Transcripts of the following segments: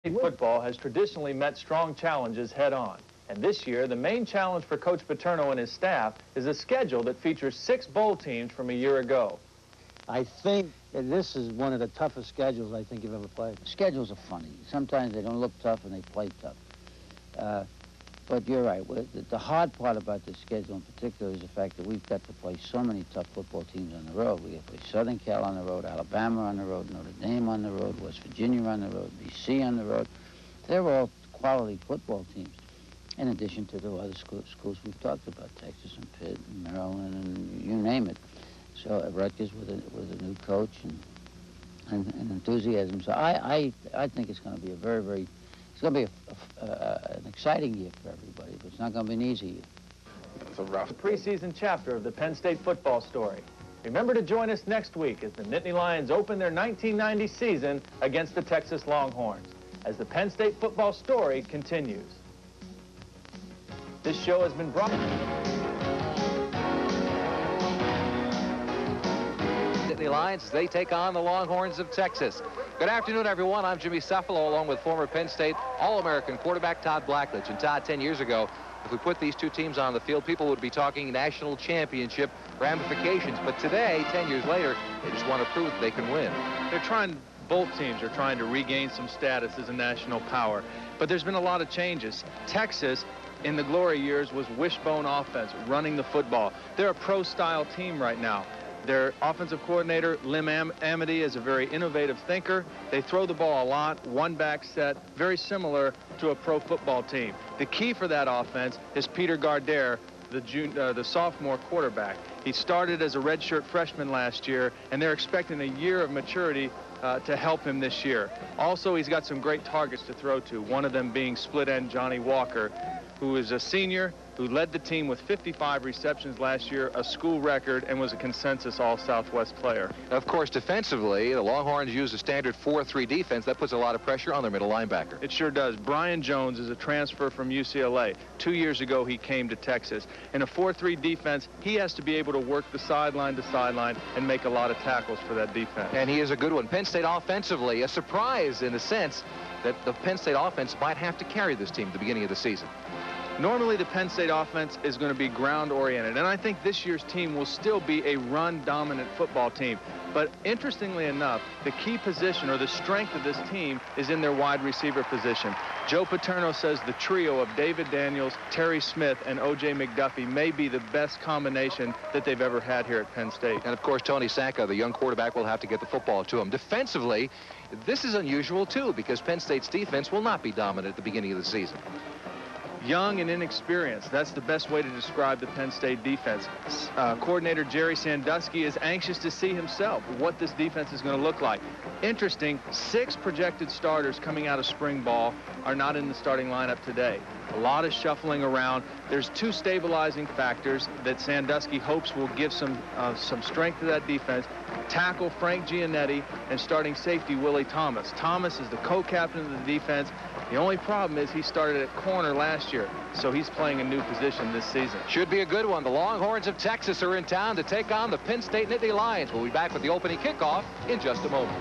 Football has traditionally met strong challenges head-on. And this year, the main challenge for Coach Paterno and his staff is a schedule that features 6 bowl teams from a year ago. I think that this is one of the toughest schedules I think you've ever played. Schedules are funny. Sometimes they don't look tough and they play tough. But you're right. The hard part about this schedule in particular is the fact that we've got to play so many tough football teams on the road. We have to play Southern Cal on the road, Alabama on the road, Notre Dame on the road, West Virginia on the road, BC on the road. They're all quality football teams, in addition to the other schools we've talked about, Texas and Pitt and Maryland and you name it. So Rutgers with a new coach and enthusiasm. So I think it's going to be a very it's going to be an exciting year for everybody, but it's not going to be an easy year. It's a preseason chapter of the Penn State football story. Remember to join us next week as the Nittany Lions open their 1990 season against the Texas Longhorns, as the Penn State football story continues. This show has been brought... Nittany Lions, they take on the Longhorns of Texas. Good afternoon, everyone. I'm Jimmy Cefalo, along with former Penn State All-American quarterback Todd Blackledge. And Todd, 10 years ago, if we put these two teams on the field, people would be talking national championship ramifications. But today, 10 years later, they just want to prove they can win. Both teams are trying to regain some status as a national power. But there's been a lot of changes. Texas, in the glory years, was wishbone offense, running the football. They're a pro-style team right now. Their offensive coordinator, Lim Amity, is a very innovative thinker. They throw the ball a lot, one-back set, very similar to a pro football team. The key for that offense is Peter Gardere, the sophomore quarterback. He started as a redshirt freshman last year, and they're expecting a year of maturity to help him this year. Also, he's got some great targets to throw to, one of them being split-end Johnny Walker, who is a senior who led the team with 55 receptions last year, a school record, and was a consensus All-Southwest player. Of course, defensively, the Longhorns use a standard 4-3 defense. That puts a lot of pressure on their middle linebacker. It sure does. Brian Jones is a transfer from UCLA. 2 years ago, he came to Texas. In a 4-3 defense, he has to be able to work the sideline to sideline and make a lot of tackles for that defense. And he is a good one. Penn State offensively, a surprise in the sense that the Penn State offense might have to carry this team at the beginning of the season. Normally, the Penn State offense is going to be ground-oriented, and I think this year's team will still be a run-dominant football team. But interestingly enough, the key position or the strength of this team is in their wide receiver position. Joe Paterno says the trio of David Daniels, Terry Smith, and O.J. McDuffie may be the best combination that they've ever had here at Penn State. And, of course, Tony Sacca, the young quarterback, will have to get the football to him. Defensively, this is unusual, too, because Penn State's defense will not be dominant at the beginning of the season. Young and inexperienced. That's the best way to describe the Penn State defense. Coordinator Jerry Sandusky is anxious to see himself what this defense is going to look like. Interesting, 6 projected starters coming out of spring ball are not in the starting lineup today. A lot of shuffling around. There's 2 stabilizing factors that Sandusky hopes will give some strength to that defense. Tackle Frank Giannetti and starting safety Willie Thomas. Thomas is the co-captain of the defense. The only problem is he started at corner last year, so he's playing a new position this season. Should be a good one. The Longhorns of Texas are in town to take on the Penn State Nittany Lions. We'll be back with the opening kickoff in just a moment.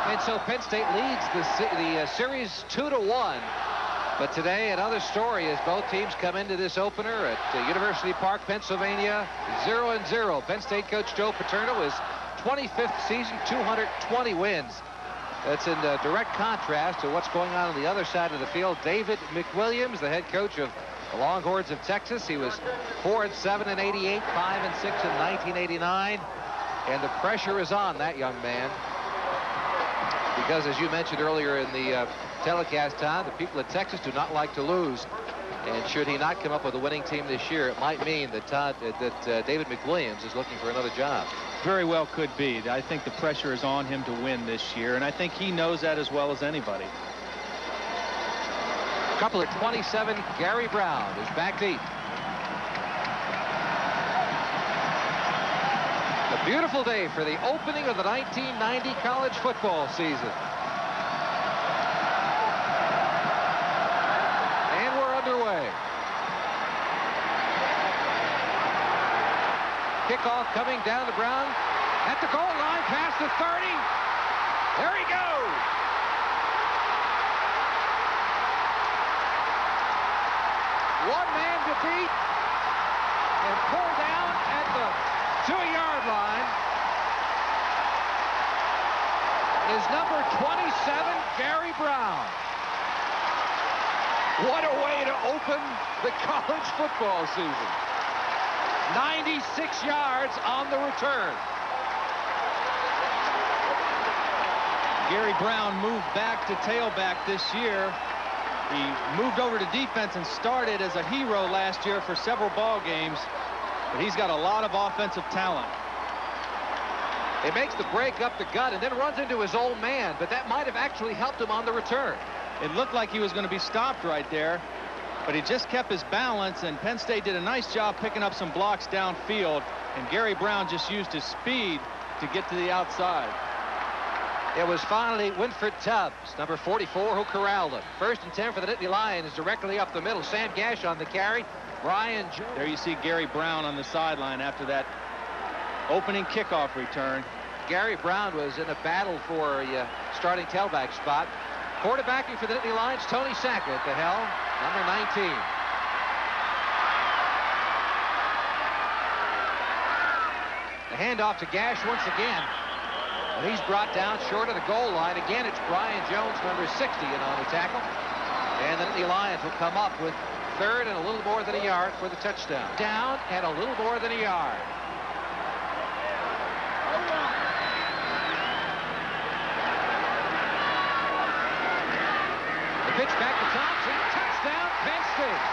And so Penn State leads the series 2-1. But today, another story as both teams come into this opener at University Park, Pennsylvania, 0-0. Penn State coach Joe Paterno is 25th season, 220 wins. That's in direct contrast to what's going on the other side of the field. David McWilliams, the head coach of the Longhorns of Texas. He was 4-7 in '88, 5-6 in 1989. And the pressure is on that young man. Because, as you mentioned earlier in the telecast, Todd, the people of Texas do not like to lose. And should he not come up with a winning team this year, it might mean that David McWilliams is looking for another job. Very well could be. I think the pressure is on him to win this year, and I think he knows that as well as anybody. Couple of 27, Gary Brown is back deep. A beautiful day for the opening of the 1990 college football season. And we're underway. Kickoff coming down to Brown at the goal line, past the 30. There he goes. One man to beat and pull down at the 2-yard line is number 27, Gary Brown. What a way to open the college football season. 96 yards on the return. Gary Brown moved back to tailback this year. He moved over to defense and started as a hero last year for several ball games, but he's got a lot of offensive talent. He makes the break up the gut and then runs into his old man, but that might have actually helped him on the return. It looked like he was going to be stopped right there, but he just kept his balance, and Penn State did a nice job picking up some blocks downfield, and Gary Brown just used his speed to get to the outside. It was finally Winford Tubbs, number 44, who corralled him. 1st and 10 for the Nittany Lions, directly up the middle. Sam Gash on the carry. Brian Jones. There you see Gary Brown on the sideline after that opening kickoff return. Gary Brown was in a battle for a starting tailback spot. Quarterbacking for the Nittany Lions, Tony Sackett at the helm, number 19. The handoff to Gash once again. And he's brought down short of the goal line. Again, it's Brian Jones, number 60, in on the tackle. And the Nittany Lions will come up with 3rd and a little more than a yard for the touchdown. Down and a little more than a yard. The pitch back to Thompson. Touchdown, Penn State.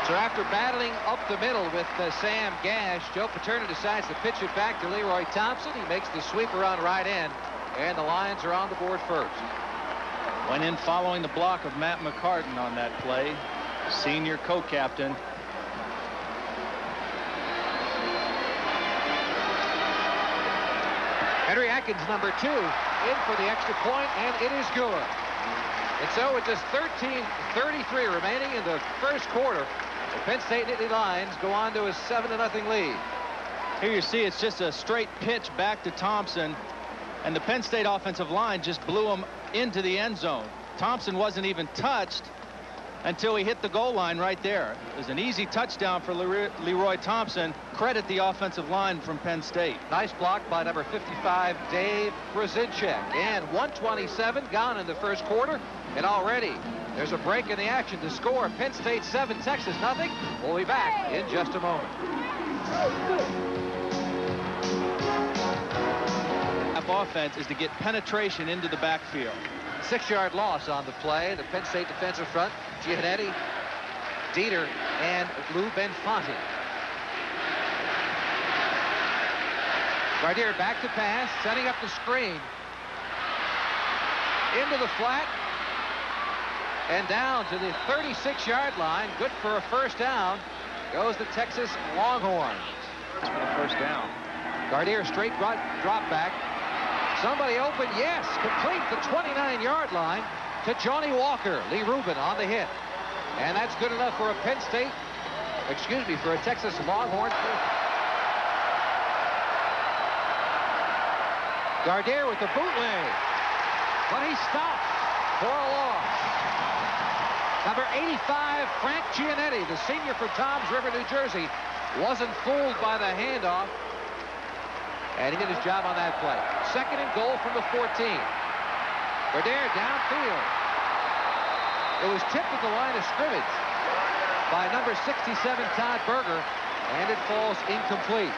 So after battling up the middle with Sam Gash, Joe Paterno decides to pitch it back to Leroy Thompson. He makes the sweeper on right end, and the Lions are on the board first. Went in following the block of Matt McCartan on that play, senior co-captain. Henry Atkins, number 2, in for the extra point, and it is good. And so with just 13:33 remaining in the first quarter, the Penn State Nittany Lions go on to a 7-0 lead. Here you see it's just a straight pitch back to Thompson, and the Penn State offensive line just blew him into the end zone. Thompson wasn't even touched until he hit the goal line right there. It was an easy touchdown for Leroy Thompson. Credit the offensive line from Penn State. Nice block by number 55, Dave Brzezinski. And 1:27 gone in the first quarter, and already there's a break in the action to score. Penn State 7, Texas nothing. We'll be back in just a moment. Offense is to get penetration into the backfield. 6-yard loss on the play. The Penn State defensive front, Giannetti, Dieter, and Lou Benfonte. Gardere back to pass, setting up the screen. Into the flat. And down to the 36-yard line. Good for a first down. Goes the Texas Longhorns. For the first down. Gardere straight drop back. Somebody open, yes, complete the 29-yard line to Johnny Walker. Lee Rubin on the hit. And that's good enough for a Penn State, for a Texas Longhorns. Gardere with the bootleg, but he stopped for a loss. Number 85, Frank Giannetti, the senior for Toms River, New Jersey, wasn't fooled by the handoff. And he did his job on that play. 2nd and goal from the 14. Gardere downfield. It was tipped at the line of scrimmage by number 67, Todd Berger, and it falls incomplete.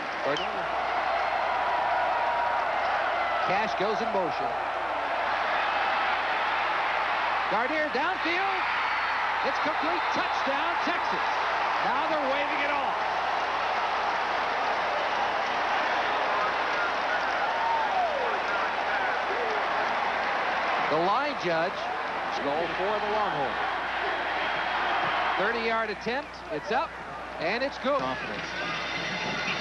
Cash goes in motion. Gardere downfield. It's complete. Touchdown, Texas. Now they're waving it off. The line judge is goal for the Longhorns. 30-yard attempt. It's up. and it's good. Confidence.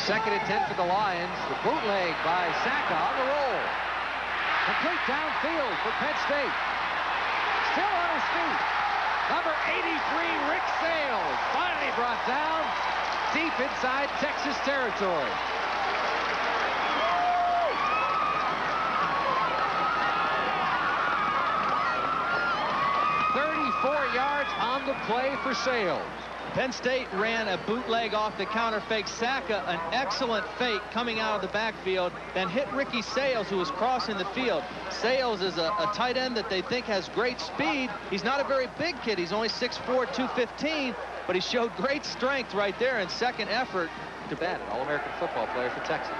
2nd and 10 for the Lions. The bootleg by Saka on the roll. Complete downfield for Penn State. Still on his feet. Number 83, Rick Sales, finally brought down deep inside Texas territory. Yards on the play for Sales. Penn State ran a bootleg off the counter fake. Saka, an excellent fake coming out of the backfield, then hit Ricky Sales, who was crossing the field. Sales is a tight end that they think has great speed. He's not a very big kid. He's only 6'4", 215, but he showed great strength right there in second effort. To bat, an All-American football player for Texas.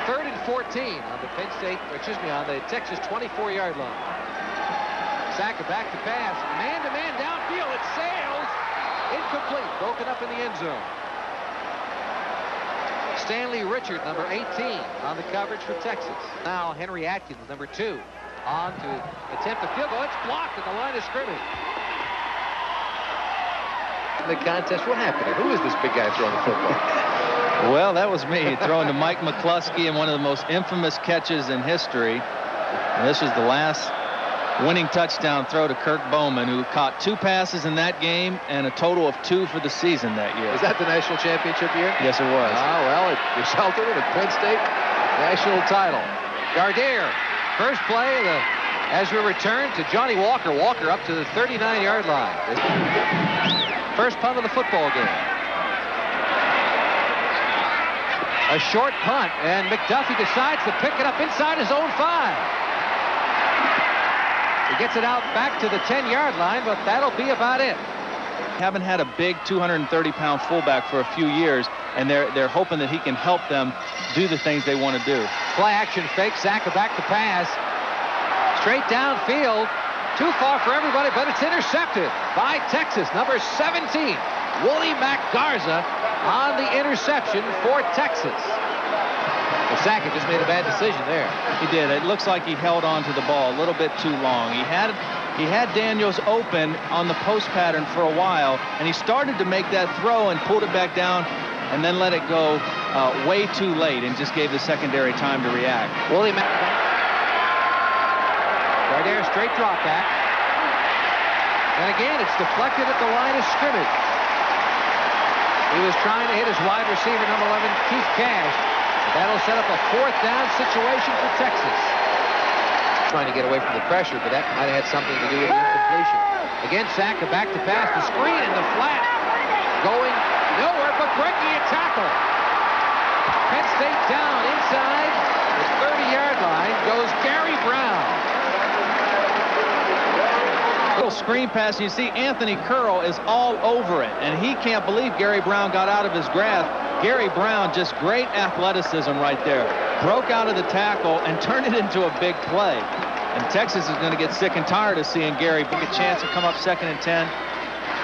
3rd and 14 on the Penn State, on the Texas 24-yard line. Saka back to pass. Man-to-man downfield. It's Sales. Incomplete. Broken up in the end zone. Stanley Richard, number 18, on the coverage for Texas. Now Henry Atkins, number 2, on to attempt the field goal. It's blocked at the line of scrimmage. In the contest, what happened here? Who is this big guy throwing the football? Well, that was me throwing to Mike McCluskey in one of the most infamous catches in history. And this was the last winning touchdown throw to Kirk Bowman, who caught 2 passes in that game and a total of 2 for the season that year. Was that the national championship year? Yes, it was. Oh, well, it resulted in a Penn State national title. Gardere, first play as we return to Johnny Walker. Walker up to the 39-yard line. First punt of the football game. A short punt, and McDuffie decides to pick it up inside his own 5. He gets it out back to the 10-yard line, but that'll be about it. Haven't had a big 230-pound fullback for a few years, and they're hoping that he can help them do the things they want to do. Play action fake. Saka back to pass. Straight downfield. Too far for everybody, but it's intercepted by Texas. Number 17, Wooly Mac Garza on the interception for Texas. Saka just made a bad decision there. He did. It looks like he held on to the ball a little bit too long. He had Daniels open on the post pattern for a while, and he started to make that throw and pulled it back down and then let it go way too late and just gave the secondary time to react. Willie Mack. Right there, straight drop back. And again, it's deflected at the line of scrimmage. He was trying to hit his wide receiver, number 11, Keith Cash. That'll set up a 4th down situation for Texas. Trying to get away from the pressure, but that might have had something to do with the incompletion. Again, Saka back to pass. The screen in the flat. Going nowhere, but breaking a tackle. Penn State down inside the 30-yard line goes Gary Brown. Little screen pass. You see Anthony Curl is all over it, and he can't believe Gary Brown got out of his grasp. Gary Brown, just great athleticism right there. Broke out of the tackle and turned it into a big play. And Texas is going to get sick and tired of seeing Gary take a chance to come up 2nd and 10.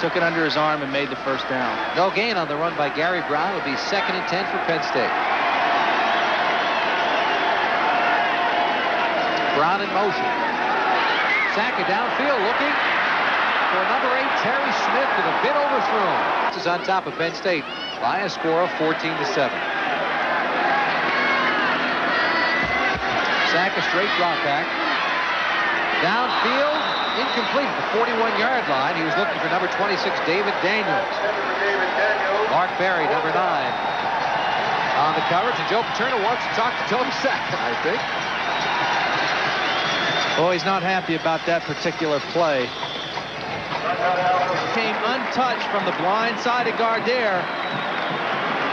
Took it under his arm and made the 1st down. No gain on the run by Gary Brown. It'll be 2nd and 10 for Penn State. Brown in motion. Saka downfield looking for number 8, Terry Smith, with a bit overthrown. This is on top of Penn State by a score of 14-7. Saka straight drop back. Downfield, incomplete at the 41-yard line. He was looking for number 26, David Daniels. Mark Berry, number 9, on the coverage. And Joe Paterno wants to talk to Tony Saka, I think. Oh, he's not happy about that particular play. Came untouched from the blind side of Gardere.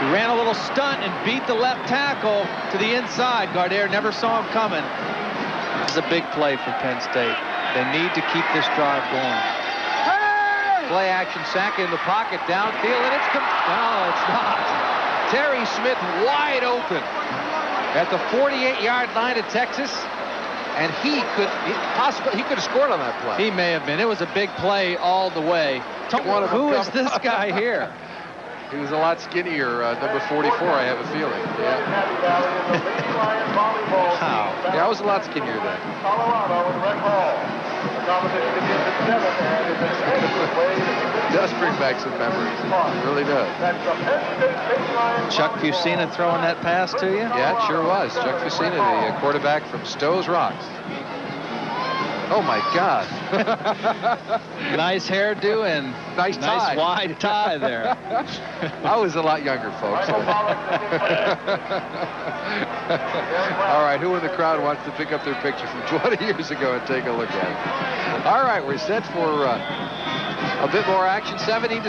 He ran a little stunt and beat the left tackle to the inside. Gardere never saw him coming. This is a big play for Penn State. They need to keep this drive going. Play action, Saka in the pocket, downfield, and it's no, it's not. Terry Smith wide open at the 48-yard line of Texas. And he could have scored on that play. He may have been. It was a big play all the way. Who is this guy here? He was a lot skinnier, number 44, I have a feeling. Yeah. Wow. Yeah, I was a lot skinnier then. Does bring back some memories. It really does. Chuck Fusina throwing that pass to you? Yeah, it sure was. Chuck Fusina, the quarterback from Stowe's Rocks. Oh, my God. Nice hairdo and nice tie. Wide tie there. I was a lot younger, folks. All right, who in the crowd wants to pick up their picture from 20 years ago and take a look at it? All right, we're set for a bit more action. 17-7.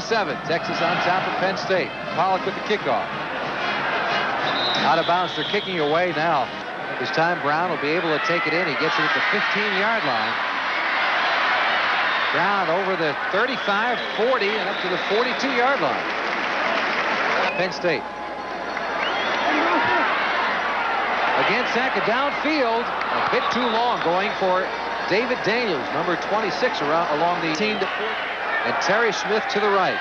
Texas on top of Penn State. Pollock with the kickoff. Out of bounds. They're kicking away now. This time Brown will be able to take it in. He gets it at the 15-yard line. Brown over the 35, 40, and up to the 42-yard line. Penn State. Again, Saka downfield. A bit too long going for David Daniels, number 26, along the team. And Terry Smith to the right.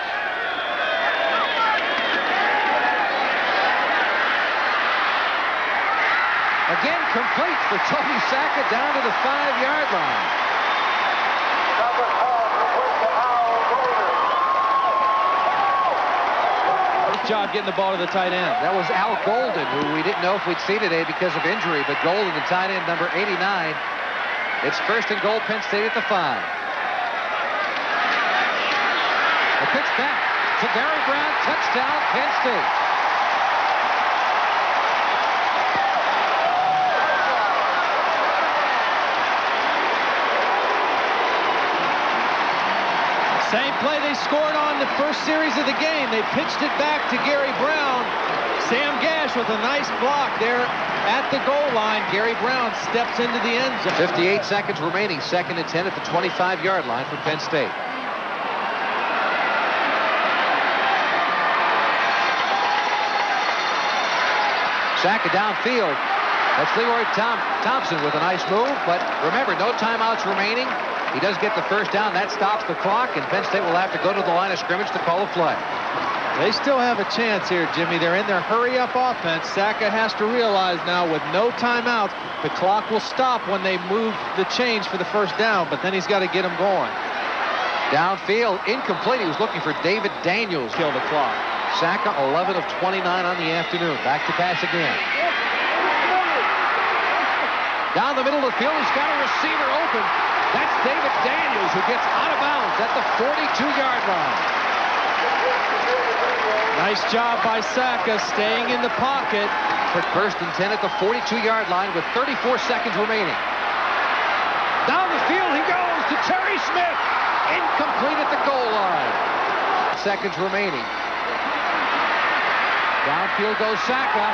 Again, complete for Tony Saka down to the 5-yard line. Good job getting the ball to the tight end. That was Al Golden, who we didn't know if we'd see today because of injury, but Golden, the tight end, number 89. It's first and goal, Penn State at the 5. A pitch back to Barry Brown, touchdown, Penn State. Same play they scored on the first series of the game. They pitched it back to Gary Brown. Sam Gash with a nice block there at the goal line. Gary Brown steps into the end zone. 58 seconds remaining, 2nd and 10 at the 25-yard line for Penn State. Saka downfield. That's Leroy Thompson with a nice move, but remember, no timeouts remaining. He does get the first down. That stops the clock, and Penn State will have to go to the line of scrimmage to call a play. They still have a chance here, Jimmy. They're in their hurry-up offense. Saka has to realize now with no timeouts, the clock will stop when they move the change for the first down, but then he's got to get them going. Downfield, incomplete. He was looking for David Daniels. Kill the clock. Saka, 11 of 29 on the afternoon. Back to pass again. Down the middle of the field, he's got a receiver open. That's David Daniels, who gets out of bounds at the 42-yard line. Nice job by Saka staying in the pocket. For first and 10 at the 42-yard line with 34 seconds remaining. Down the field he goes to Terry Smith. Incomplete at the goal line. Seconds remaining. Downfield goes Saka.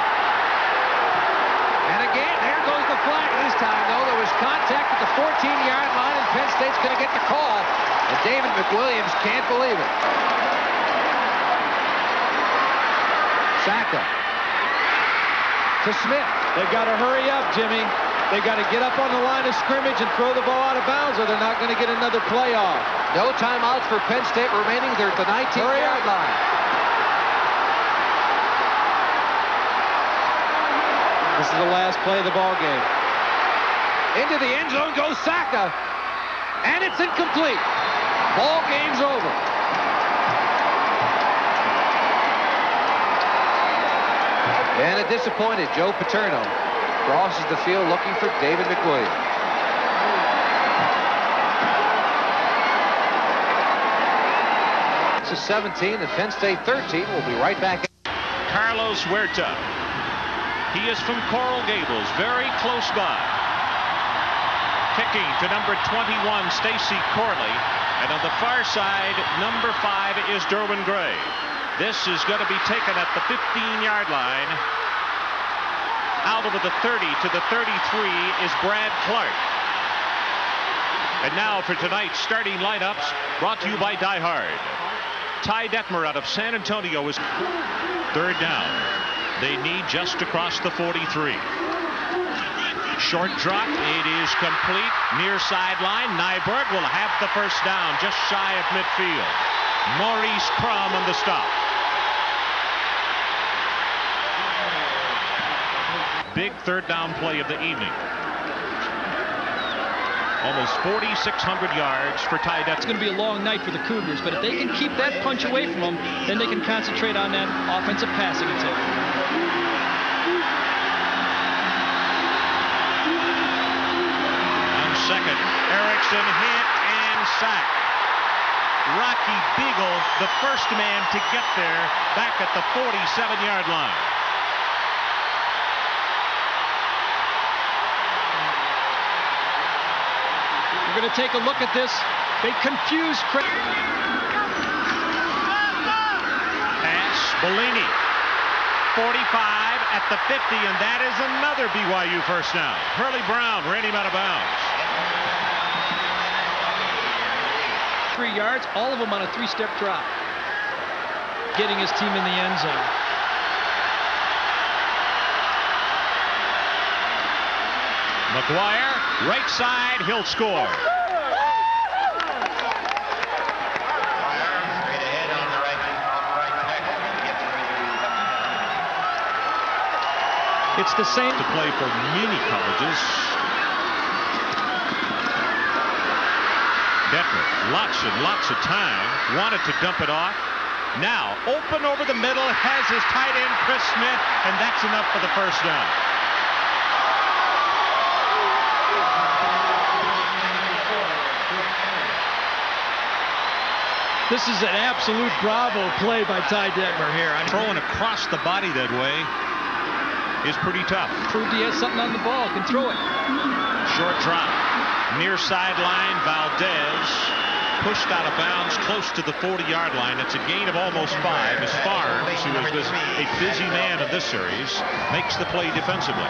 And again, there goes the flag. This time, though, there was contact at the 14-yard line, and Penn State's going to get the call. And David McWilliams can't believe it. Saka to Smith. They've got to hurry up, Jimmy. They've got to get up on the line of scrimmage and throw the ball out of bounds, or they're not going to get another play off. No timeouts for Penn State remaining. They're at the 19-yard line. This is the last play of the ball game. Into the end zone goes Saka, and it's incomplete. Ball game's over. And a disappointed Joe Paterno crosses the field looking for David McWilliams. This is 17 and Penn State 13. We'll be right back. Carlos Huerta. He is from Coral Gables, very close by. Kicking to number 21, Stacy Corley. And on the far side, number 5 is Derwin Gray. This is going to be taken at the 15-yard line. Out over the 30 to the 33 is Brad Clark. And now for tonight's starting lineups, brought to you by Die Hard. Ty Detmer out of San Antonio is third down. They need just to cross the 43. Short drop. It is complete. Near sideline. Nyberg will have the first down just shy of midfield. Maurice Crum on the stop. Big third down play of the evening. Almost 4,600 yards for Ty Detmer. It's going to be a long night for the Cougars, but if they can keep that punch away from them, then they can concentrate on that offensive passing attack. On second, Erickson hit and sacked. Rocky Beagle, the first man to get there, back at the 47-yard line. We're going to take a look at this. They confuse Craig. Pass, Bellini. 45 at the 50, and that is another BYU first down. Hurley Brown ran him out of bounds. 3 yards, all of them on a 3-step drop. Getting his team in the end zone. McGuire, right side, he'll score. It's the same to play for many colleges. Detmer, lots and lots of time, wanted to dump it off. Now, open over the middle, has his tight end, Chris Smith, and that's enough for the first down. This is an absolute bravo play by Ty Detmer here. Throwing across the body that way is pretty tough. Proved he has something on the ball, can throw it. Short drop. Near sideline, Valdez pushed out of bounds close to the 40-yard line. It's a gain of almost 5 as Farms, who is a busy man of this series, makes the play defensively.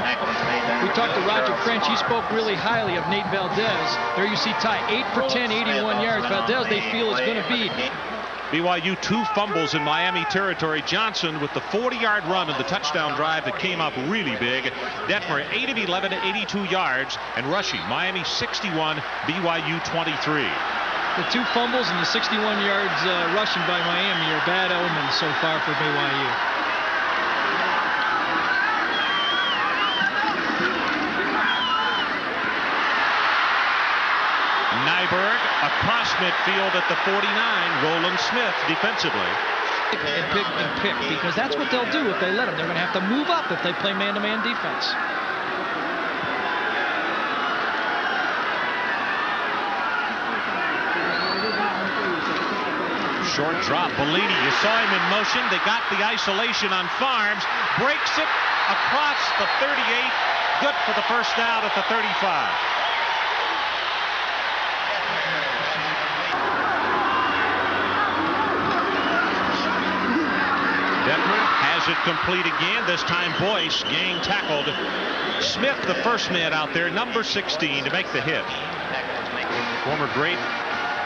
We talked to Roger French. He spoke really highly of Nate Valdez. There you see Ty, 8 for 10, 81 yards. Valdez, they feel, is going to be. BYU 2 fumbles in Miami territory. Johnson with the 40-yard run of the touchdown drive that came up really big. Detmer 8 of 11 to 82 yards and rushing. Miami 61, BYU 23. The 2 fumbles and the 61 yards rushing by Miami are bad omens so far for BYU. Nyberg across midfield at the 49. Roland Smith defensively. And pick, because that's what they'll do if they let them. They're going to have to move up if they play man-to-man defense. Short drop. Bellini, you saw him in motion. They got the isolation on Farms. Breaks it across the 38. Good for the first down at the 35. Detmer has it complete again. This time Boyce gang tackled. Smith, the first man out there, number 16, to make the hit. Former great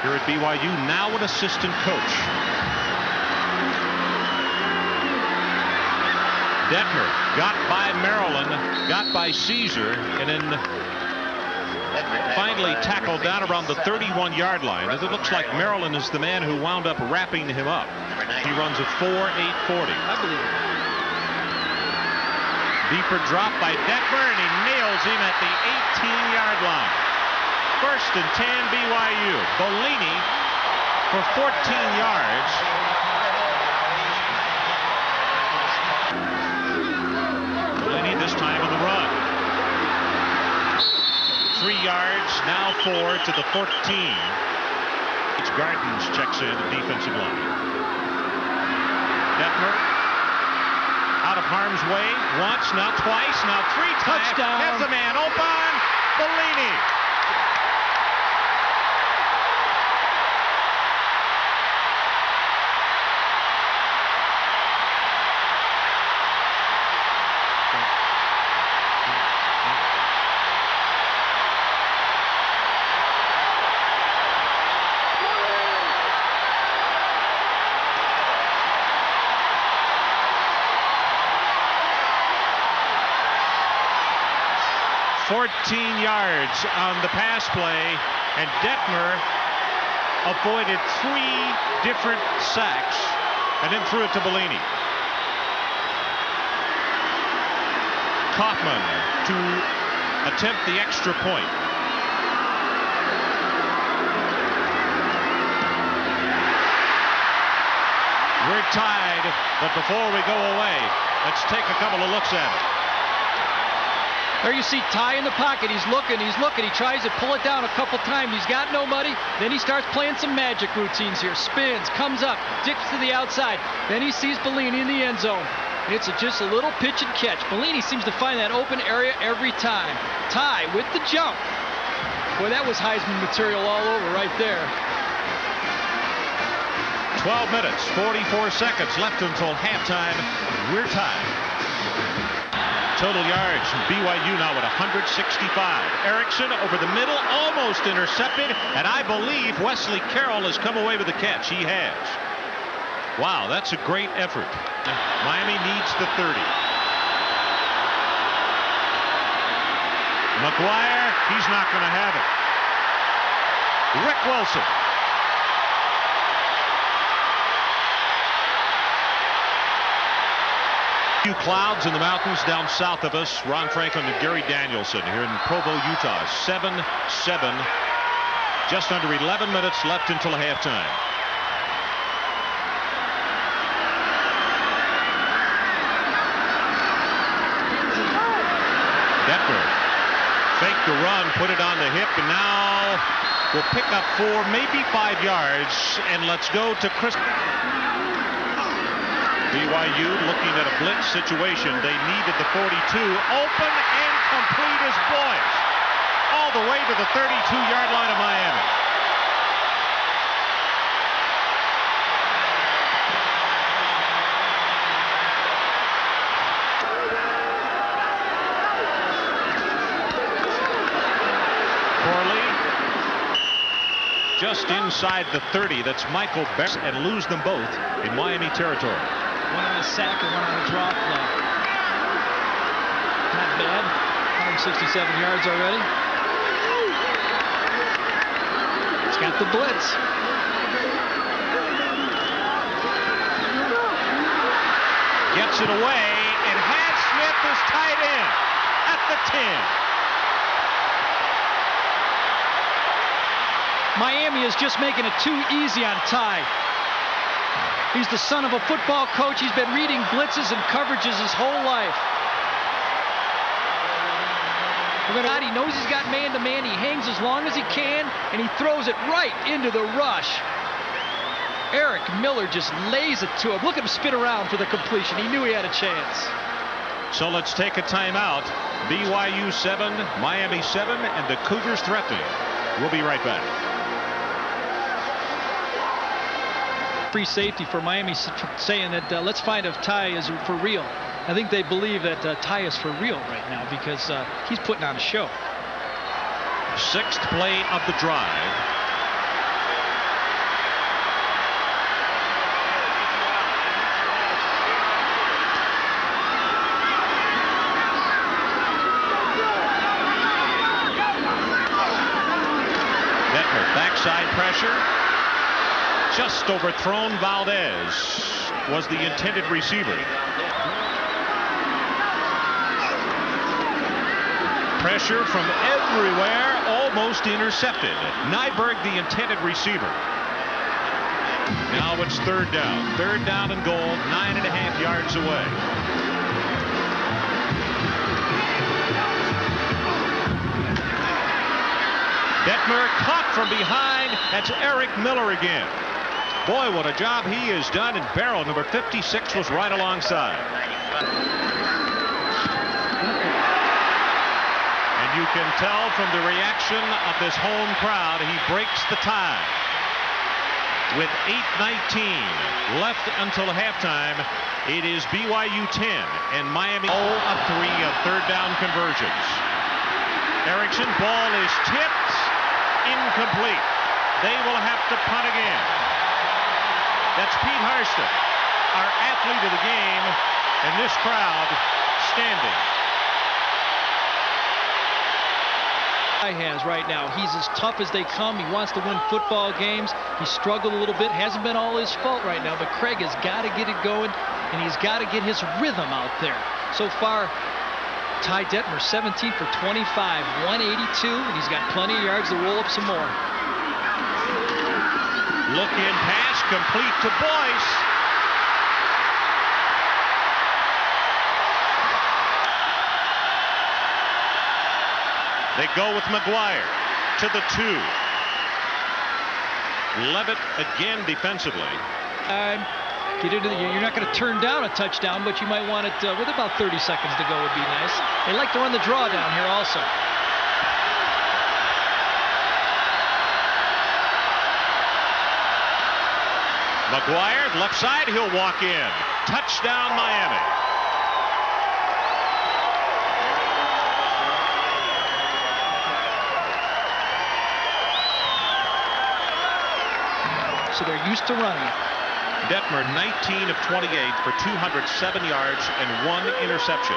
here at BYU, now an assistant coach. Detmer got by Maryland, got by Caesar, and then finally tackled down around the 31-yard line. It looks like Maryland is the man who wound up wrapping him up. He runs a 4.840. I believe it. Deeper drop by Detmer, and he nails him at the 18-yard line. First and 10 BYU. Bellini for 14 yards. Bellini this time on the run. 3 yards, now 4 to the 14. It's Gardens checks in the defensive line. Detmer out of harm's way once, now twice, now 3 times. Touchdown. Has a man open. Bellini. Yards on the pass play, and Detmer avoided 3 different sacks and then threw it to Bellini. Kaufman to attempt the extra point. We're tied, but before we go away, let's take a couple of looks at it. There you see Ty in the pocket. He's looking. He tries to pull it down a couple times. He's got nobody. Then he starts playing some magic routines here. Spins, comes up, dips to the outside. Then he sees Bellini in the end zone. It's just a little pitch and catch. Bellini seems to find that open area every time. Ty with the jump. Boy, that was Heisman material all over right there. 12 minutes, 44 seconds left until halftime. We're tied. Total yards from BYU now at 165. Erickson over the middle, almost intercepted, and I believe Wesley Carroll has come away with the catch. He has. Wow, that's a great effort. Miami needs the 30. McGuire, he's not going to have it. Rick Wilson. Few clouds in the mountains down south of us. Ron Franklin and Gary Danielson here in Provo, Utah. 7-7. Just under 11 minutes left until halftime. Detmer faked the run, put it on the hip, and now will pick up 4, maybe 5 yards. And let's go to Chris. BYU looking at a blitz situation. They needed the 42. Open and complete as boys. All the way to the 32-yard line of Miami. Corley just inside the 30. That's Michael Beck, and lose them both in Miami territory. One on a sack and one on a drop play. Not bad. 167 yards already. It's got the blitz. Gets it away, and Hat Smith is tied in at the 10. Miami is just making it too easy on Ty. He's the son of a football coach. He's been reading blitzes and coverages his whole life. He knows he's got man-to-man. He hangs as long as he can, and he throws it right into the rush. Eric Miller just lays it to him. Look at him spin around for the completion. He knew he had a chance. So let's take a timeout. BYU 7, Miami 7, and the Cougars threatening. We'll be right back. Free safety for Miami saying that let's find if Ty is for real. I think they believe that Ty is for real right now because he's putting on a show. 6th play of the drive. Detmer, backside pressure. Just overthrown. Valdez was the intended receiver. Pressure from everywhere, almost intercepted. Nyberg, the intended receiver. Now it's 3rd down. 3rd down and goal, 9.5 yards away. Detmer caught from behind. That's Eric Miller again. Boy, what a job he has done. And Barrow, number 56, was right alongside. And you can tell from the reaction of this home crowd, he breaks the tie. With 8:19 left until halftime, it is BYU 10 and Miami 0 of 3 of 3rd down conversions. Erickson, ball is tipped, incomplete. They will have to punt again. That's Pete Harston, our athlete of the game, and this crowd standing. Ty has right now. He's as tough as they come. He wants to win football games. He struggled a little bit. Hasn't been all his fault right now, but Craig has got to get it going, and he's got to get his rhythm out there. So far, Ty Detmer 17 for 25, 182, and he's got plenty of yards to roll up some more. Look in pass complete to Boyce. They go with McGuire to the 2. Levitt again defensively. Get into you're not going to turn down a touchdown, but you might want it with about 30 seconds to go would be nice. They like to run the draw down here also. McGuire, left side, he'll walk in. Touchdown, Miami. So they're used to running it. Detmer 19 of 28 for 207 yards and 1 interception.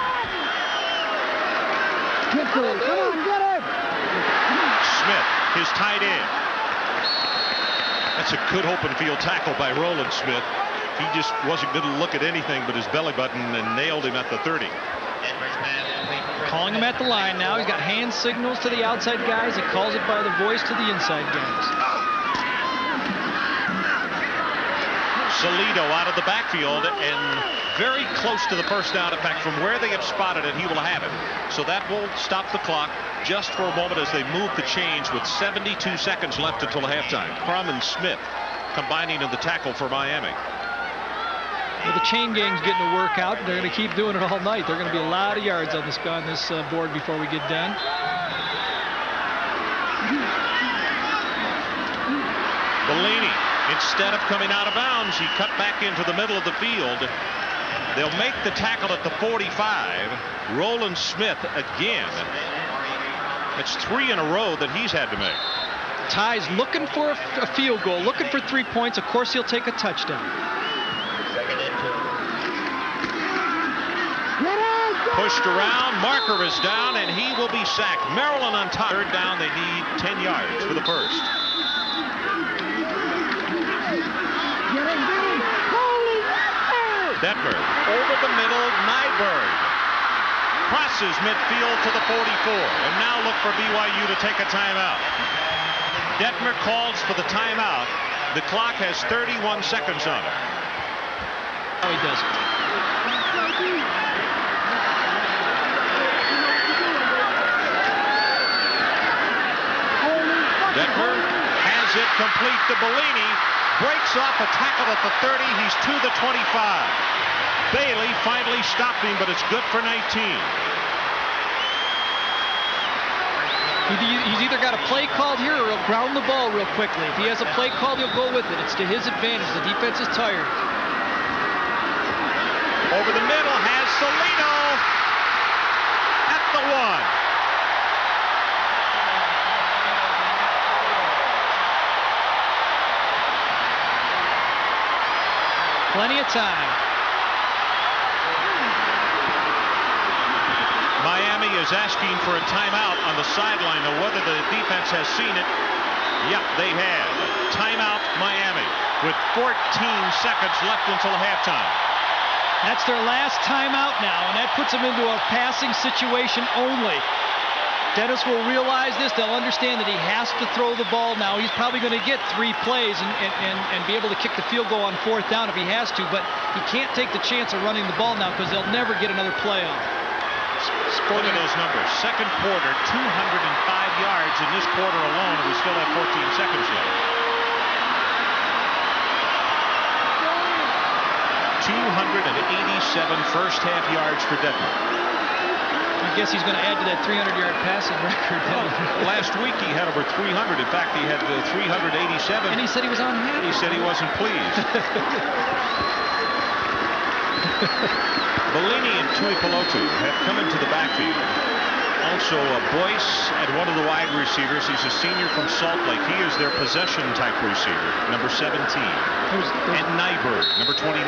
Get to it. Come on, get it. Smith, his tight end. That's a good open field tackle by Roland Smith. He just wasn't going to look at anything but his belly button and nailed him at the 30. Calling him at the line now. He's got hand signals to the outside guys. He calls it by the voice to the inside guys. Salido out of the backfield and very close to the first down. In fact, from where they have spotted it, he will have it. So that will stop the clock just for a moment as they move the chains with 72 seconds left until halftime. Crum and Smith combining in the tackle for Miami. Well, the chain gang's getting to work out. They're going to keep doing it all night. There are going to be a lot of yards on this board before we get done. Bellini, instead of coming out of bounds, he cut back into the middle of the field. They'll make the tackle at the 45. Roland Smith again. It's 3 in a row that he's had to make. Ty's looking for a field goal, looking for 3 points. Of course, he'll take a touchdown. Pushed around, marker is down, and he will be sacked. Maryland on top. Third down, they need 10 yards for the first. Detmer over the middle, Nyberg crosses midfield to the 44, and now look for BYU to take a timeout. Detmer calls for the timeout. The clock has 31 seconds on it. No, he doesn't. Detmer has it complete to Bellini. Breaks off a tackle at the 30. He's to the 25. Bailey finally stopped him, but it's good for 19. He's either got a play called here or he'll ground the ball real quickly. If he has a play called, he'll go with it. It's to his advantage. The defense is tired. Over the middle has Salido at the 1. Plenty of time. Miami is asking for a timeout on the sideline. Now, whether the defense has seen it, yep, they have. Timeout, Miami, with 14 seconds left until halftime. That's their last timeout now, and that puts them into a passing situation only. Dennis will realize this. They'll understand that he has to throw the ball now. He's probably going to get 3 plays and be able to kick the field goal on 4th down if he has to, but he can't take the chance of running the ball now because they'll never get another play on. Look at those numbers. Second quarter, 205 yards in this quarter alone, and we still have 14 seconds left. 287 first half yards for Detmer. I guess he's going to add to that 300-yard passing record. Last week he had over 300. In fact, he had 387. And he said he was unhappy. He said he wasn't pleased. Bellini and Tuipulotu have come into the backfield. Also, Boyce at one of the wide receivers. He's a senior from Salt Lake. He is their possession-type receiver, number 17. And Nyberg, number 29.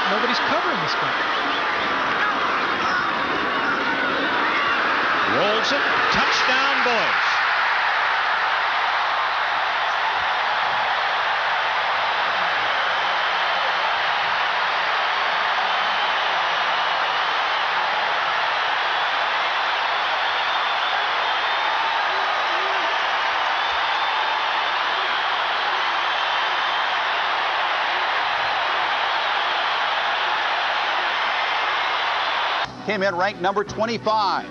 Nobody's covering this guy. Rolls it. Touchdown, boys. came in ranked number 25.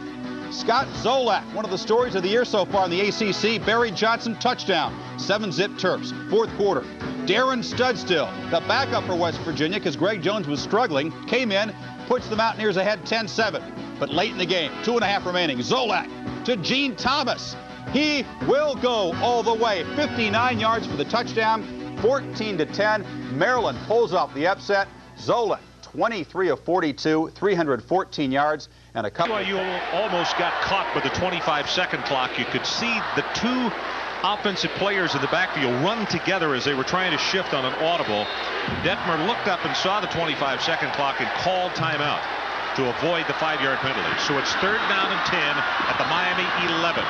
Scott Zolak, one of the stories of the year so far in the ACC. Barry Johnson, touchdown. 7-zip Terps, fourth quarter. Darren Studstill, the backup for West Virginia because Greg Jones was struggling, came in, puts the Mountaineers ahead 10-7. But late in the game, 2.5 remaining. Zolak to Gene Thomas. He will go all the way. 59 yards for the touchdown, 14-10. Maryland pulls off the upset. Zolak, 23 of 42, 314 yards, and a couple. BYU almost got caught with the 25-second clock. You could see the two offensive players in the backfield run together as they were trying to shift on an audible. Detmer looked up and saw the 25-second clock and called timeout to avoid the 5-yard penalty. So it's 3rd down and 10 at the Miami 11.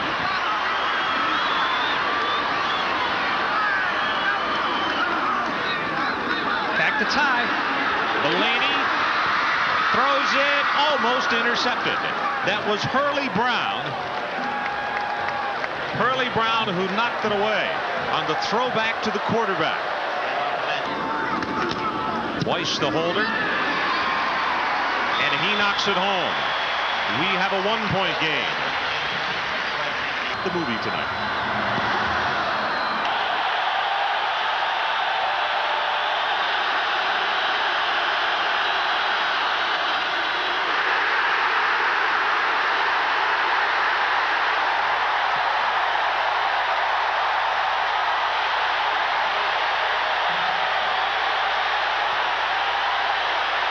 Back to tie. Bellini throws it, almost intercepted. That was Hurley Brown. Hurley Brown who knocked it away on the throwback to the quarterback. Weiss the holder. And he knocks it home. We have a 1-point game. The movie tonight.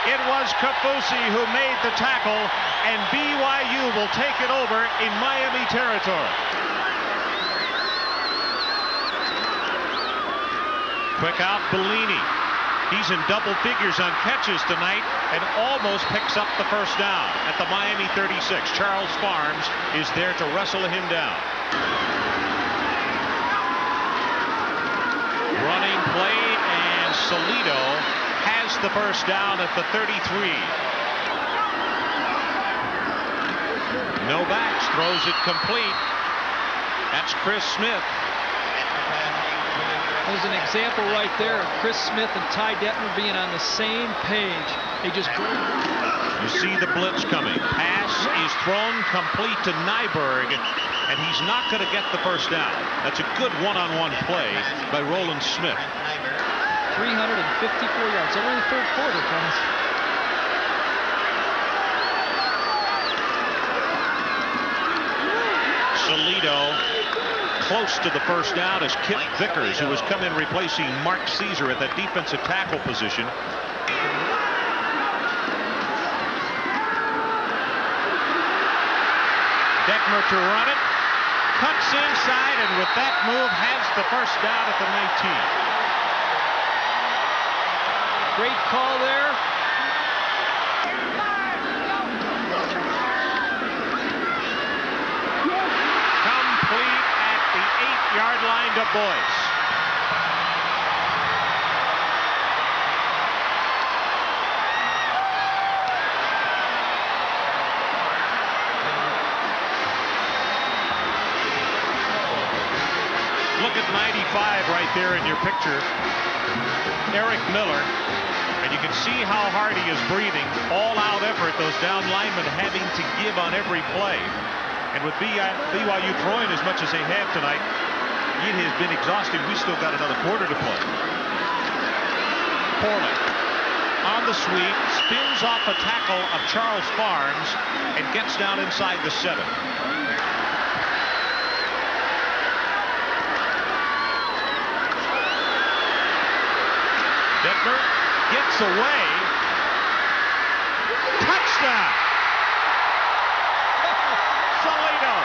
It was Kafusi who made the tackle, and BYU will take it over in Miami territory. Quick out, Bellini. He's in double figures on catches tonight and almost picks up the first down at the Miami 36. Charles Farms is there to wrestle him down. Running play, and Salido has the first down at the 33. No backs, throws it complete. That's Chris Smith. There's an example right there of Chris Smith and Ty Detmer being on the same page. They just go. You see the blitz coming. Pass is thrown complete to Nyberg, and he's not going to get the first down. That's a good one-on-one play by Roland Smith. 354 yards. Only the third quarter, guys. Salido close to the first down as Kip Vickers, who has come in replacing Mark Caesar at that defensive tackle position. Detmer to run it. Cuts inside, and with that move has the first down at the 19. Great call there. Complete at the 8-yard line to Boyce. Look at 95 right there in your picture. Eric Miller. And you can see how hard he is breathing. All-out effort, those down linemen having to give on every play. And with BYU throwing as much as they have tonight, it has been exhausting. We still got another quarter to play. Corley on the sweep, spins off a tackle of Charles Farms, and gets down inside the 7. Detmer gets away. Touchdown! Salido.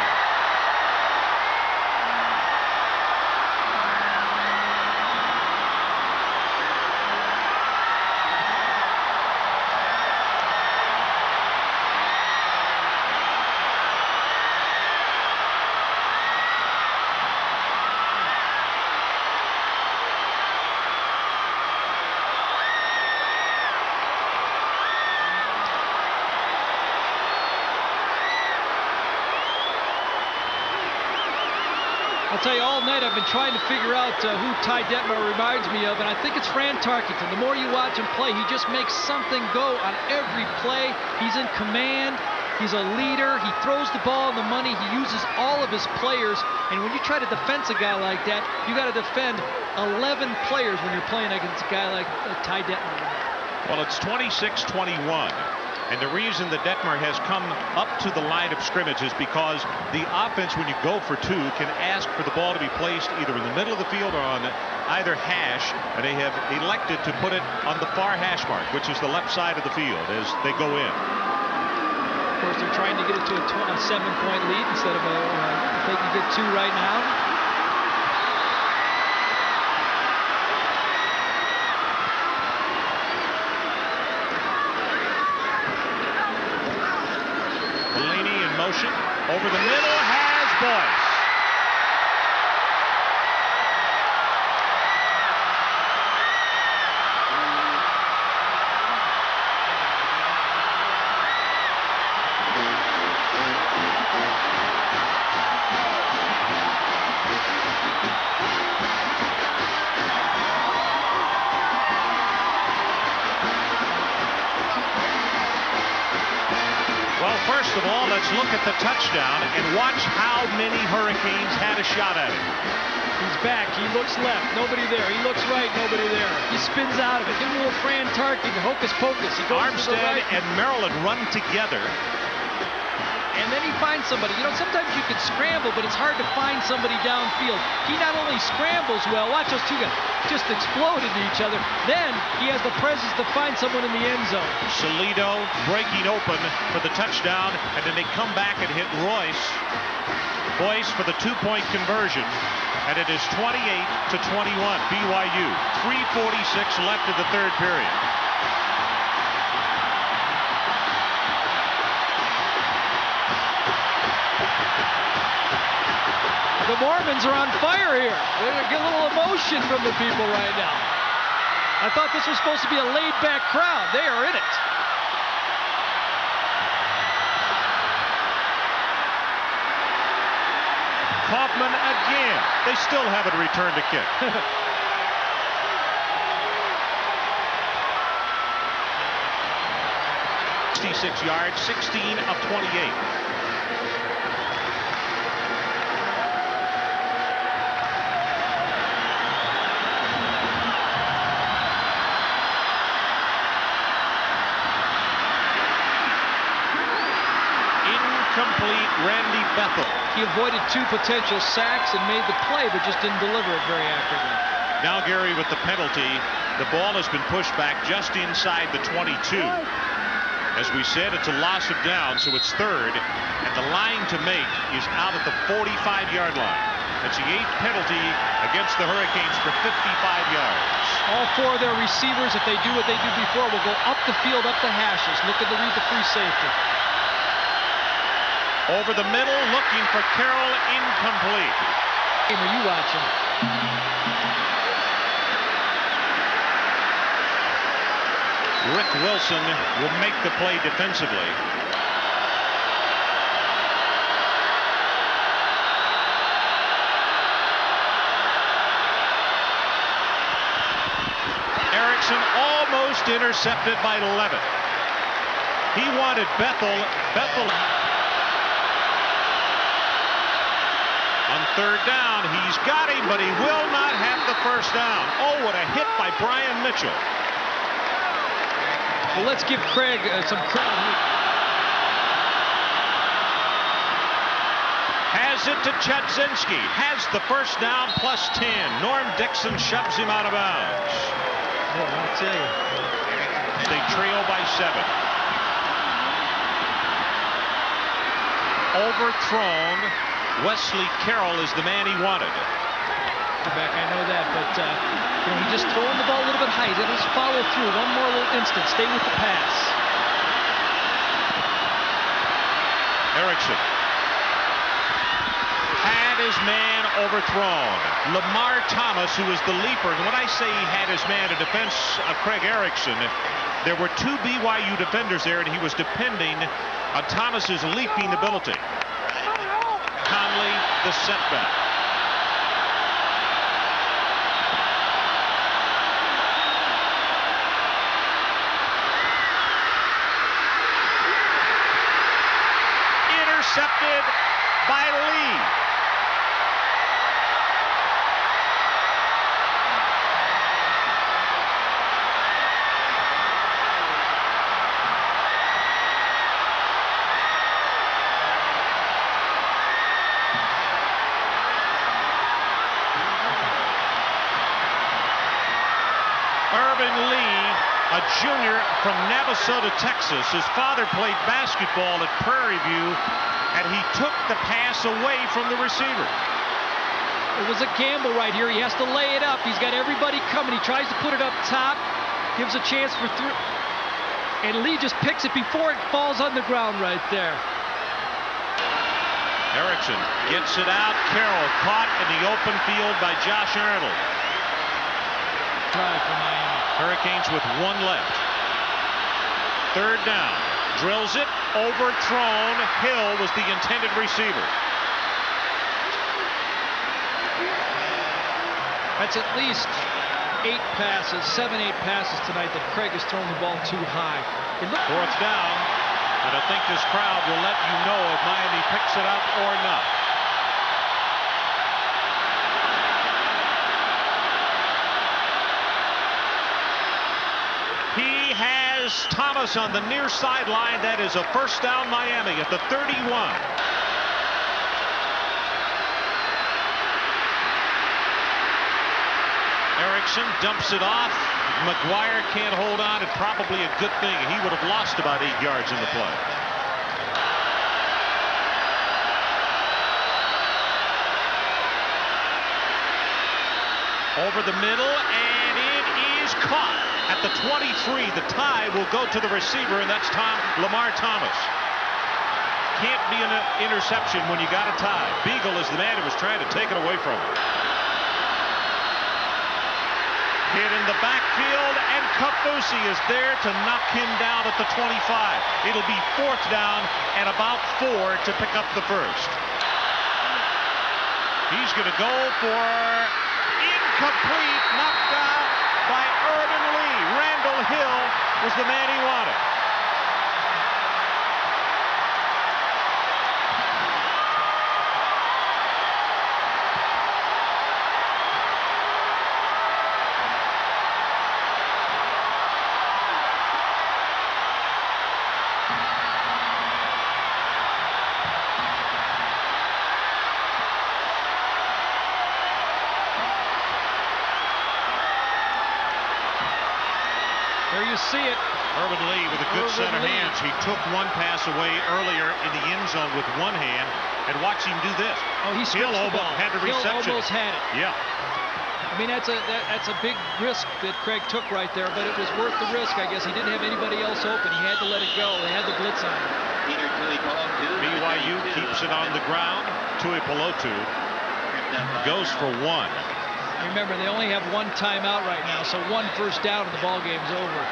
tell you, all night I've been trying to figure out who Ty Detmer reminds me of, and I think it's Fran Tarkenton. The more you watch him play, he just makes something go on every play. He's in command. He's a leader. He throws the ball in the money. He uses all of his players. And when you try to defend a guy like that, you got to defend 11 players when you're playing against a guy like Ty Detmer. Well, it's 26-21. And the reason that Detmer has come up to the line of scrimmage is because the offense, when you go for two, can ask for the ball to be placed either in the middle of the field or on either hash, and they have elected to put it on the far hash mark, which is the left side of the field as they go in. Of course, they're trying to get it to a 7-point lead instead of if they can get 2 right now. Over the middle has Boyce. First of all, let's look at the touchdown and watch how many Hurricanes had a shot at it. He's back. He looks left. Nobody there. He looks right. Nobody there. He spins out of it. Give him a little Fran Tarkenton. Hocus pocus. He goes Armstead to the right. and Maryland run together. And then he finds somebody. You know, sometimes you can scramble, but it's hard to find somebody downfield. He not only scrambles well, watch those two guys just explode into each other. Then he has the presence to find someone in the end zone. Salido breaking open for the touchdown, and then they come back and hit Boyce for the 2-point conversion. And it is 28-21. BYU. 3:46 left in the third period. The Mormons are on fire here. They're going to get a little emotion from the people right now. I thought this was supposed to be a laid-back crowd. They are in it. Kaufman again. They still haven't returned a kick. 66 yards, 16 of 28. Incomplete. Randy Bethel. He avoided 2 potential sacks and made the play, but just didn't deliver it very accurately. Now Gary with the penalty. The ball has been pushed back just inside the 22. As we said, it's a loss of down, so it's third, and the line to make is out at the 45-yard line. It's the 8th penalty against the Hurricanes for 55 yards. All 4 of their receivers, if they do what they did before, will go up the field, up the hashes, looking to read the free safety. Over the middle, looking for Carroll, incomplete. What game are you watching? Rick Wilson will make the play defensively. Erickson almost intercepted by Levitt. He wanted Bethel. On third down, he's got him, but he will not have the first down. Oh, what a hit by Brian Mitchell. Well, let's give Craig some credit. Has it to Chudzinski. Has the first down plus 10. Norm Dixon shoves him out of bounds. Oh, I'll tell you. They trail by 7. Overthrown. Wesley Carroll is the man he wanted. Back, I know that, but you know, he just throwing the ball a little bit high. Then just follow through. One more little instant. Stay with the pass. Erickson had his man overthrown. Lamar Thomas, who is the leaper, and when I say he had his man in defense of Craig Erickson, there were 2 BYU defenders there, and he was depending on Thomas's leaping ability. Conley, the setback. Urban Lee, a junior from Navasota, Texas. His father played basketball at Prairie View, and he took the pass away from the receiver. It was a gamble right here. He has to lay it up. He's got everybody coming. He tries to put it up top, gives a chance for three, and Lee just picks it before it falls on the ground right there. Erickson gets it out. Carroll caught in the open field by Josh Arnold. Try for Miami. Hurricanes with one left. Third down. Drills it. Overthrown. Hill was the intended receiver. That's at least 8 passes, 7, 8 passes tonight that Craig has thrown the ball too high. Fourth down. And I think this crowd will let you know if Miami picks it up or not. He has Thomas on the near sideline. That is a first down, Miami at the 31. Erickson dumps it off. McGuire can't hold on, and probably a good thing. He would have lost about 8 yards in the play. Over the middle, and it is caught at the 23. The tie will go to the receiver, and that's Lamar Thomas. Can't be an interception when you got a tie. Beagle is the man who was trying to take it away from him. Hit in the backfield, and Kafusi is there to knock him down at the 25. It'll be fourth down and about 4 to pick up the first. He's going to go for incomplete, knocked out by Urban Lee. Randall Hill was the man he wanted. See it. Urban Lee with a good center hands. He took one pass away earlier in the end zone with one hand, and watch him do this. Oh, he Hill had the reception. Hill almost had it. Yeah. I mean, that's a big risk that Craig took right there, but it was worth the risk. I guess he didn't have anybody else open. He had to let it go. They had the blitz on him. BYU keeps it on the ground. Tui Pelotu goes for 1. Remember, they only have 1 timeout right now, so 1 first down and the ball game's over.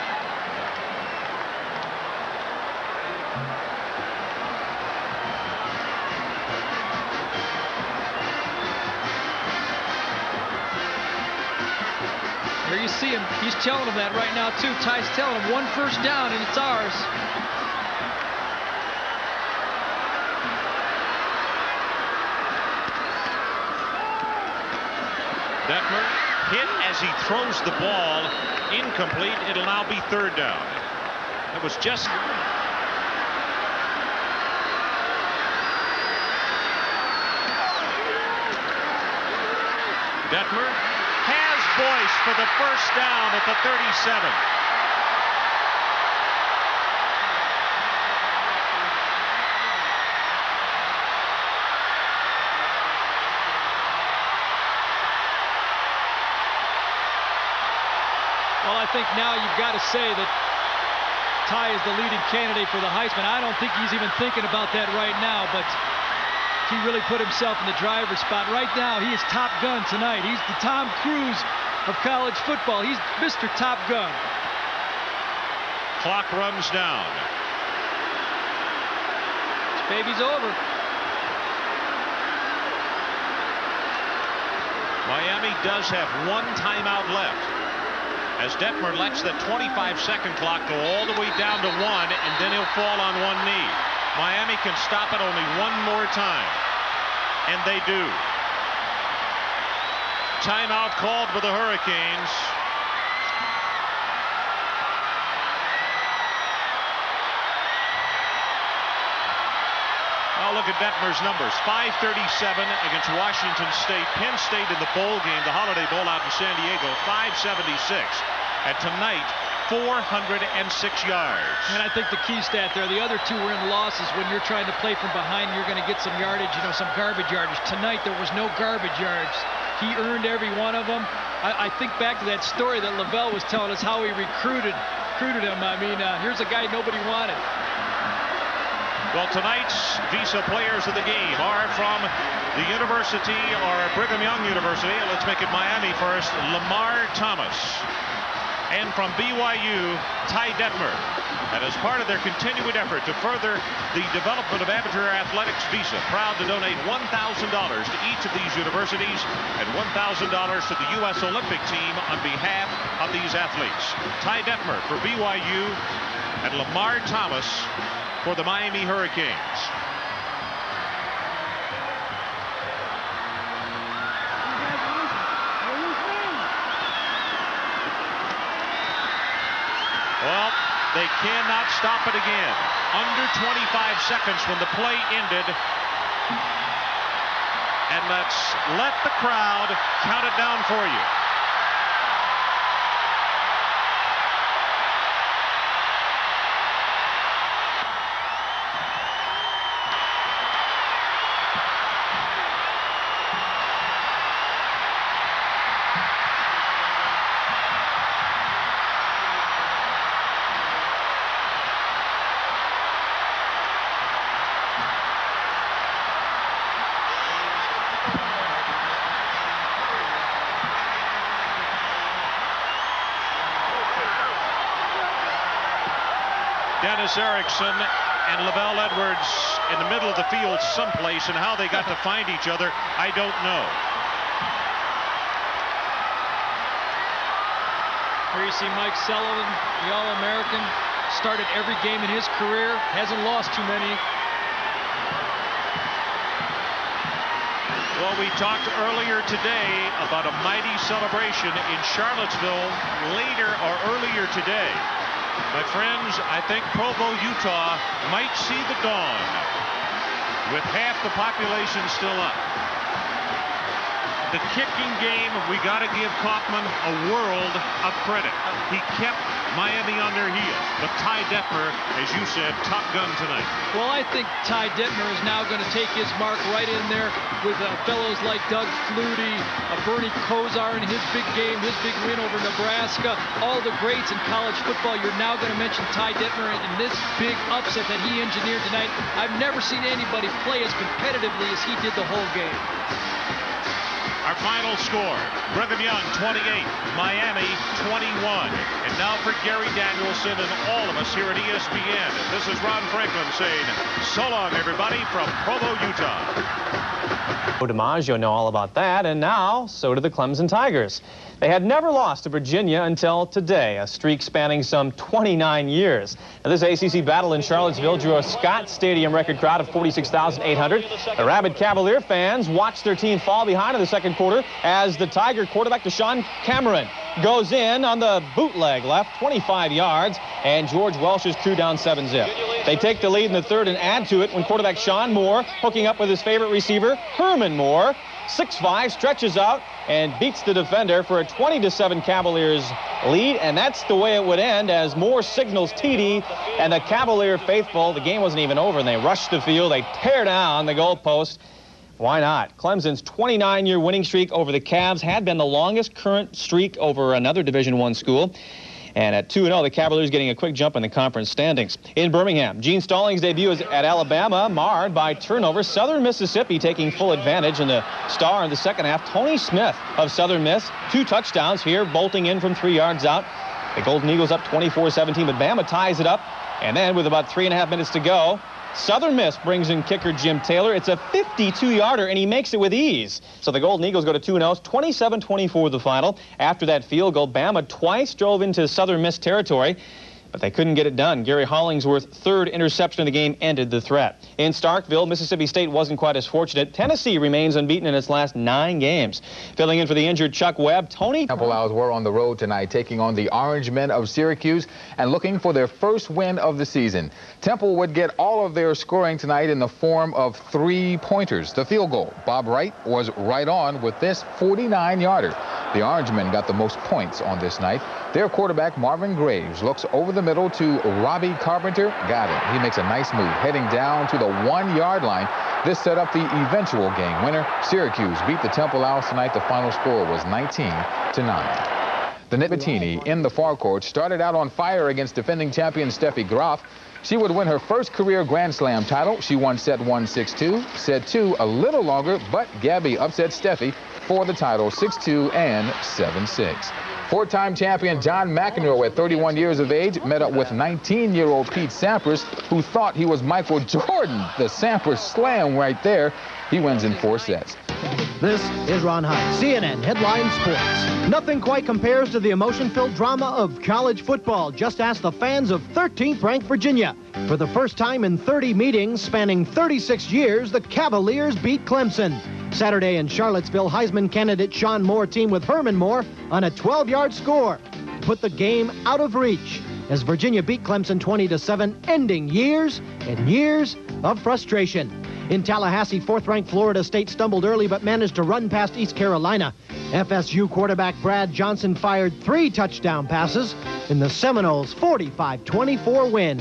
There you see him. He's telling him that right now, too. Ty's telling him 1 first down, and it's ours. Detmer hit as he throws the ball. Incomplete. It'll now be third down. It was just... Detmer has Boyce for the first down at the 37. Well, I think now you've got to say that Ty is the leading candidate for the Heisman. I don't think he's even thinking about that right now, but he really put himself in the driver's spot. Right now, he is Top Gun tonight. He's the Tom Cruise of college football. He's Mr. Top Gun. Clock runs down. This baby's over. Miami does have 1 timeout left, as Detmer lets the 25-second clock go all the way down to 1, and then he'll fall on 1 knee. Miami can stop it only 1 more time, and they do. Timeout called for the Hurricanes. Now look at Detmer's numbers. 537 against Washington State. Penn State in the bowl game, the Holiday Bowl out in San Diego, 576. And tonight, 406 yards. And I think the key stat there, the other two were in losses. When you're trying to play from behind, you're going to get some yardage, some garbage yardage. Tonight, there was no garbage yards. He earned every one of them. I think back to that story that Lavelle was telling us, how he recruited him. I mean, here's a guy nobody wanted. Well, tonight's Visa players of the game are from the university, or Brigham Young University. Let's make it Miami first. Lamar Thomas. And from BYU, Ty Detmer. And as part of their continued effort to further the development of amateur athletics, Visa proud to donate $1,000 to each of these universities and $1,000 to the U.S. Olympic team on behalf of these athletes. Ty Detmer for BYU and Lamar Thomas for the Miami Hurricanes. Well, they cannot stop it again. Under 25 seconds when the play ended. And let's let the crowd count it down for you. Dennis Erickson and Lavelle Edwards in the middle of the field someplace, and how they got to find each other, I don't know. Here you see Mike Sullivan, the All-American, started every game in his career, hasn't lost too many. Well, we talked earlier today about a mighty celebration in Charlottesville earlier today. My friends, I think Provo, Utah might see the dawn with half the population still up. The kicking game, we got to give Kaufman a world of credit. He kept Miami on their heels. But Ty Detmer, as you said, top gun tonight. Well, I think Ty Detmer is now going to take his mark right in there with fellows like Doug Flutie, Bernie Kosar in his big game, his big win over Nebraska. All the greats in college football, you're now going to mention Ty Detmer in this big upset that he engineered tonight. I've never seen anybody play as competitively as he did the whole game. Our final score, Brigham Young 28, Miami 21. And now for Gary Danielson and all of us here at ESPN. This is Ron Franklin saying so long, everybody, from Provo, Utah. DiMaggio know all about that, and now so do the Clemson Tigers. They had never lost to Virginia until today, a streak spanning some 29 years. Now, this ACC battle in Charlottesville drew a Scott Stadium record crowd of 46,800. The rabid Cavalier fans watched their team fall behind in the second quarter as the Tiger quarterback Deshaun Cameron goes in on the bootleg left 25 yards, and George Welsh's crew down 7-zip. They take the lead in the third and add to it when quarterback Sean Moore, hooking up with his favorite receiver, Herman Moore, 6'5", stretches out and beats the defender for a 20-7 Cavaliers lead, and that's the way it would end as Moore signals TD, and the Cavalier faithful, the game wasn't even over, and they rush the field, they tear down the goalpost. Why not? Clemson's 29-year winning streak over the Cavs had been the longest current streak over another Division I school. And at 2-0, the Cavaliers getting a quick jump in the conference standings. In Birmingham, Gene Stallings' debut is at Alabama, marred by turnover. Southern Mississippi taking full advantage, and the star in the second half, Tony Smith of Southern Miss. 2 touchdowns here, bolting in from 3 yards out. The Golden Eagles up 24-17, but Bama ties it up. And then with about 3.5 minutes to go, Southern Miss brings in kicker Jim Taylor. It's a 52-yarder, and he makes it with ease. So the Golden Eagles go to 2-0, 27-24 the final. After that field goal, Bama twice drove into Southern Miss territory, but they couldn't get it done. Gary Hollingsworth's third interception of the game ended the threat. In Starkville, Mississippi State wasn't quite as fortunate. Tennessee remains unbeaten in its last 9 games. Filling in for the injured Chuck Webb, Tony. Temple Owls were on the road tonight, taking on the Orange Men of Syracuse and looking for their first win of the season. Temple would get all of their scoring tonight in the form of 3-pointers. The field goal, Bob Wright was right on with this 49-yarder. The Orangemen got the most points on this night. Their quarterback, Marvin Graves, looks over the middle to Robbie Carpenter. Got it. He makes a nice move, heading down to the 1-yard line. This set up the eventual game winner. Syracuse beat the Temple Owls tonight. The final score was 19-9. The Nittany in the far court started out on fire against defending champion Steffi Graf. She would win her first career Grand Slam title. She won set 1 6-2, set 2 a little longer, but Gabby upset Steffi for the title 6-2 and 7-6. Four-time champion John McEnroe at 31 years of age met up with 19-year-old Pete Sampras, who thought he was Michael Jordan. The Sampras slam right there. He wins in 4 sets. This is Ron Hines, CNN Headline Sports. Nothing quite compares to the emotion-filled drama of college football. Just ask the fans of 13th-ranked Virginia. For the first time in 30 meetings spanning 36 years, the Cavaliers beat Clemson. Saturday in Charlottesville, Heisman candidate Sean Moore teamed with Herman Moore on a 12-yard score to put the game out of reach as Virginia beat Clemson 20-7, ending years and years of frustration. In Tallahassee, 4th-ranked Florida State stumbled early but managed to run past East Carolina. FSU quarterback Brad Johnson fired 3 touchdown passes in the Seminoles' 45-24 win.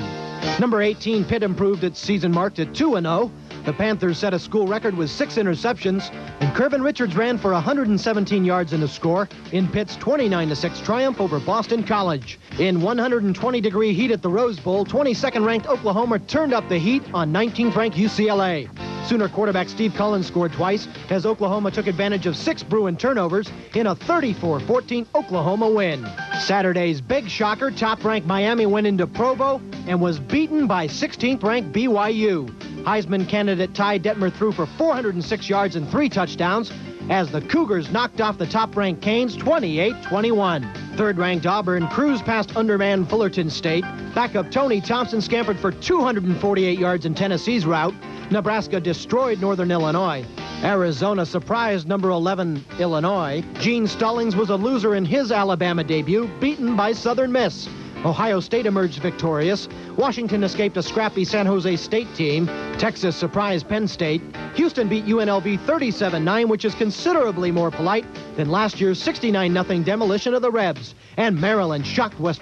Number 18, Pitt improved its season mark to 2-0. The Panthers set a school record with 6 interceptions, and Kervin Richards ran for 117 yards in the score in Pitt's 29-6 triumph over Boston College. In 120-degree heat at the Rose Bowl, 22nd-ranked Oklahoma turned up the heat on 19th-ranked UCLA. Sooner quarterback Steve Cullen scored twice as Oklahoma took advantage of 6 Bruin turnovers in a 34-14 Oklahoma win. Saturday's big shocker, top-ranked Miami went into Provo and was beaten by 16th-ranked BYU. Heisman candidate Ty Detmer threw for 406 yards and 3 touchdowns as the Cougars knocked off the top-ranked Canes 28-21. Third-ranked Auburn cruised past undermanned Fullerton State. Backup Tony Thompson scampered for 248 yards in Tennessee's rout. Nebraska destroyed Northern Illinois. Arizona surprised number 11 Illinois. Gene Stallings was a loser in his Alabama debut, beaten by Southern Miss. Ohio State emerged victorious. Washington escaped a scrappy San Jose State team. Texas surprised Penn State. Houston beat UNLV 37-9, which is considerably more polite than last year's 69-0 demolition of the Rebs. And Maryland shocked West Virginia.